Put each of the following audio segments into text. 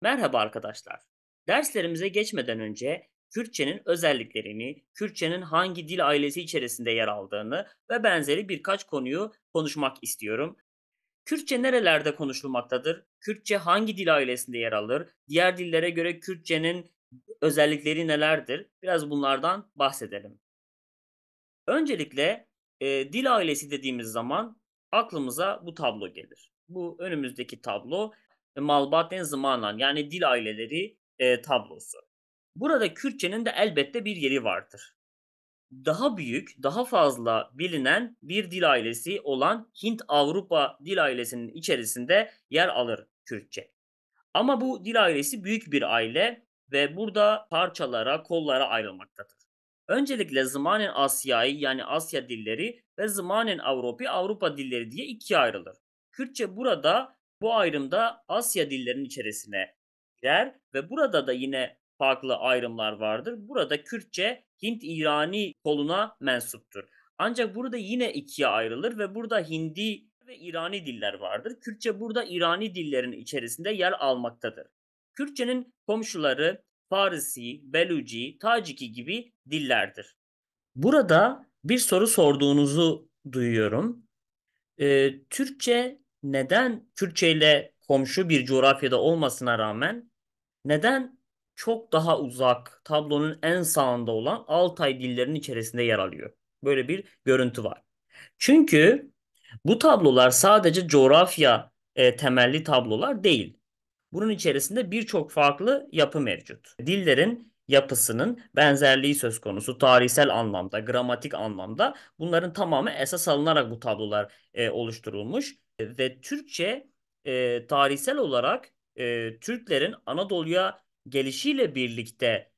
Merhaba arkadaşlar. Derslerimize geçmeden önce Kürtçenin özelliklerini, Kürtçenin hangi dil ailesi içerisinde yer aldığını ve benzeri birkaç konuyu konuşmak istiyorum. Kürtçe nerelerde konuşulmaktadır? Kürtçe hangi dil ailesinde yer alır? Diğer dillere göre Kürtçenin özellikleri nelerdir? Biraz bunlardan bahsedelim. Öncelikle dil ailesi dediğimiz zaman aklımıza bu tablo gelir. Bu önümüzdeki tablo Malbaten Zımanan yani dil aileleri tablosu. Burada Kürtçenin de elbette bir yeri vardır. Daha büyük, daha fazla bilinen bir dil ailesi olan Hint-Avrupa dil ailesinin içerisinde yer alır Kürtçe. Ama bu dil ailesi büyük bir aile ve burada parçalara, kollara ayrılmaktadır. Öncelikle Zımanen Asyai yani Asya dilleri ve Zımanen Avrupi Avrupa dilleri diye ikiye ayrılır. Kürtçe burada bu ayrımda Asya dillerinin içerisine girer ve burada da yine farklı ayrımlar vardır. Burada Kürtçe Hint-İrani koluna mensuptur. Ancak burada yine ikiye ayrılır ve burada Hindi ve İrani diller vardır. Kürtçe burada İrani dillerin içerisinde yer almaktadır. Kürtçenin komşuları Farsi, Beluci, Taciki gibi dillerdir. Burada bir soru sorduğunuzu duyuyorum. Türkçe neden Kürtçe ile komşu bir coğrafyada olmasına rağmen neden çok daha uzak tablonun en sağında olan Altay dillerinin içerisinde yer alıyor? Böyle bir görüntü var. Çünkü bu tablolar sadece coğrafya temelli tablolar değil. Bunun içerisinde birçok farklı yapı mevcut. Dillerin yapısının benzerliği söz konusu tarihsel anlamda, gramatik anlamda bunların tamamı esas alınarak bu tablolar oluşturulmuş. Ve Türkçe tarihsel olarak Türklerin Anadolu'ya gelişiyle birlikte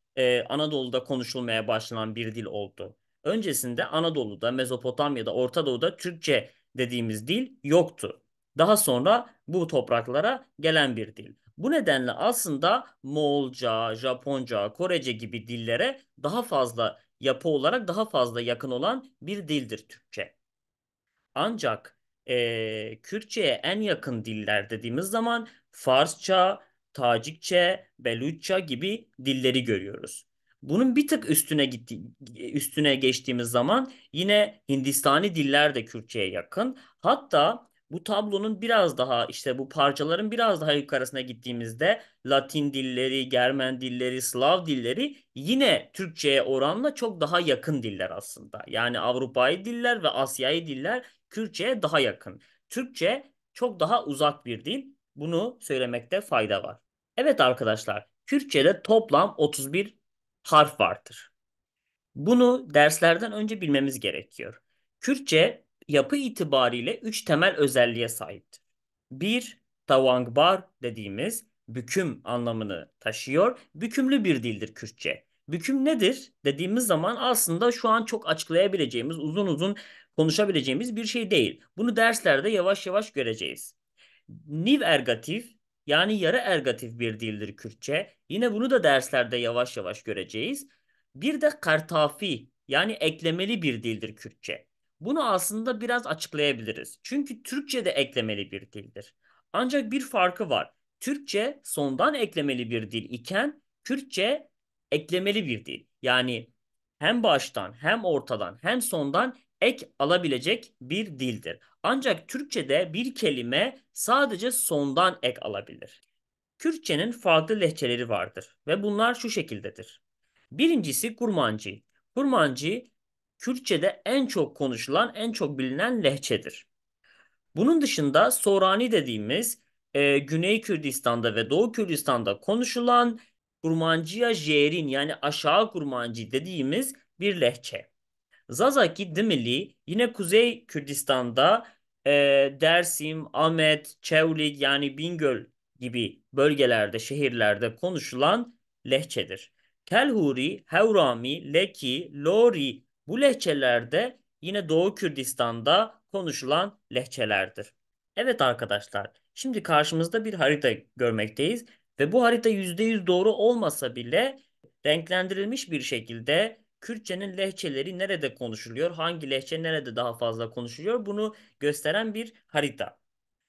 Anadolu'da konuşulmaya başlanan bir dil oldu. Öncesinde Anadolu'da, Mezopotamya'da, Orta Doğu'da Türkçe dediğimiz dil yoktu. Daha sonra bu topraklara gelen bir dil. Bu nedenle aslında Moğolca, Japonca, Korece gibi dillere daha fazla yapı olarak daha fazla yakın olan bir dildir Türkçe. Ancak Kürtçe'ye en yakın diller dediğimiz zaman Farsça, Tacikçe, Beluçça gibi dilleri görüyoruz. Bunun bir tık üstüne geçtiğimiz zaman yine Hindistani diller de Kürtçe'ye yakın. Hatta bu tablonun biraz daha işte bu parçaların biraz daha yukarısına gittiğimizde Latin dilleri, Germen dilleri, Slav dilleri yine Türkçe'ye oranla çok daha yakın diller aslında. Yani Avrupa'yı diller ve Asya'yı diller Kürtçe'ye daha yakın. Türkçe çok daha uzak bir dil. Bunu söylemekte fayda var. Evet arkadaşlar, Kürtçe'de toplam 31 harf vardır. Bunu derslerden önce bilmemiz gerekiyor. Kürtçe yapı itibariyle 3 temel özelliğe sahiptir. Bir, tavangbar dediğimiz büküm anlamını taşıyor. Bükümlü bir dildir Kürtçe. Büküm nedir dediğimiz zaman aslında şu an çok açıklayabileceğimiz, uzun uzun konuşabileceğimiz bir şey değil. Bunu derslerde yavaş yavaş göreceğiz. Niv ergatif yani yarı ergatif bir dildir Kürtçe. Yine bunu da derslerde yavaş yavaş göreceğiz. Bir de kartafi yani eklemeli bir dildir Kürtçe. Bunu aslında biraz açıklayabiliriz. Çünkü Türkçe de eklemeli bir dildir. Ancak bir farkı var. Türkçe sondan eklemeli bir dil iken Kürtçe eklemeli bir dil. Yani hem baştan hem ortadan hem sondan ek alabilecek bir dildir. Ancak Türkçe'de bir kelime sadece sondan ek alabilir. Kürtçenin farklı lehçeleri vardır ve bunlar şu şekildedir. Birincisi Kurmancı. Kurmancı Kürtçe'de en çok konuşulan, en çok bilinen lehçedir. Bunun dışında Sorani dediğimiz Güney Kürdistan'da ve Doğu Kürdistan'da konuşulan Kurmancıya Jerin yani aşağı Kurmancı dediğimiz bir lehçe. Zazaki Dimili yine Kuzey Kürdistan'da e, Dersim, Ahmet, Çevlik yani Bingöl gibi bölgelerde, şehirlerde konuşulan lehçedir. Kelhuri, Hevrami, Leki, Lori bu lehçelerde yine Doğu Kürdistan'da konuşulan lehçelerdir. Evet arkadaşlar, şimdi karşımızda bir harita görmekteyiz ve bu harita %100 doğru olmasa bile renklendirilmiş bir şekilde Kürtçenin lehçeleri nerede konuşuluyor, hangi lehçe nerede daha fazla konuşuluyor bunu gösteren bir harita.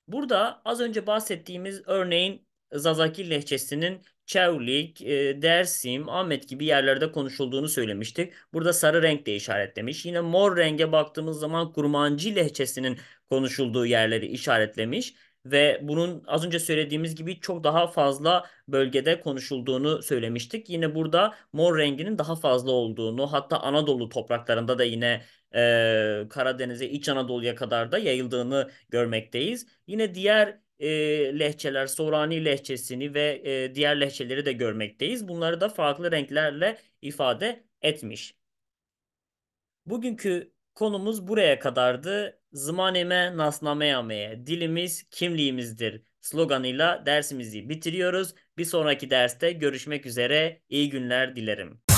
Burada az önce bahsettiğimiz örneğin Zazaki lehçesinin Çevlik, Dersim, Ahmet gibi yerlerde konuşulduğunu söylemiştik. Burada sarı renk de işaretlemiş. Yine mor renge baktığımız zaman Kurmancı lehçesinin konuşulduğu yerleri işaretlemiş. Ve bunun az önce söylediğimiz gibi çok daha fazla bölgede konuşulduğunu söylemiştik. Yine burada mor renginin daha fazla olduğunu, hatta Anadolu topraklarında da yine Karadeniz'e, İç Anadolu'ya kadar da yayıldığını görmekteyiz. Yine diğer lehçeler, Sorani lehçesini ve diğer lehçeleri de görmekteyiz. Bunları da farklı renklerle ifade etmiş. Bugünkü konumuz buraya kadardı. Zımaneme nasnameyameye, dilimiz kimliğimizdir sloganıyla dersimizi bitiriyoruz. Bir sonraki derste görüşmek üzere. İyi günler dilerim.